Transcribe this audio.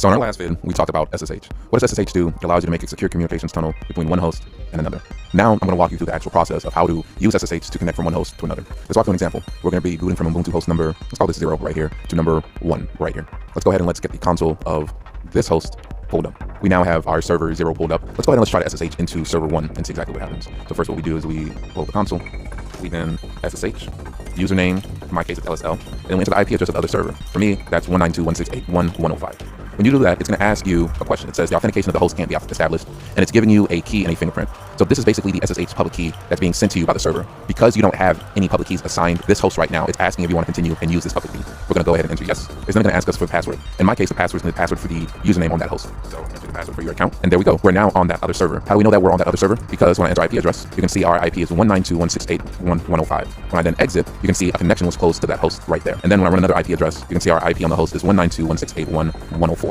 So in our last vid, we talked about SSH. What does SSH do? It allows you to make a secure communications tunnel between one host and another. Now I'm going to walk you through the actual process of how to use SSH to connect from one host to another. Let's walk through an example. We're going to be booting from Ubuntu host number, let's call this 0 right here, to number 1 right here. Let's go ahead and let's get the console of this host pulled up. We now have our server 0 pulled up. Let's go ahead and let's try to SSH into server 1 and see exactly what happens. So first what we do is we pull up the console. We then SSH, username, in my case it's LSL, and then we enter the IP address of the other server. For me, that's 192.168.1.105. When you do that, it's going to ask you a question. It says the authentication of the host can't be established, and it's giving you a key and a fingerprint. So this is basically the SSH public key that's being sent to you by the server. Because you don't have any public keys assigned this host right now, it's asking if you want to continue and use this public key. We're going to go ahead and enter yes. It's then going to ask us for the password. In my case, the password is the password for the username on that host. So enter the password for your account, and there we go. We're now on that other server. How do we know that we're on that other server? Because when I enter IP address, you can see our IP is 192.168.1.105. When I then exit, you can see a connection was closed to that host right there. And then when I run another IP address, you can see our IP on the host is 192.168.1.104.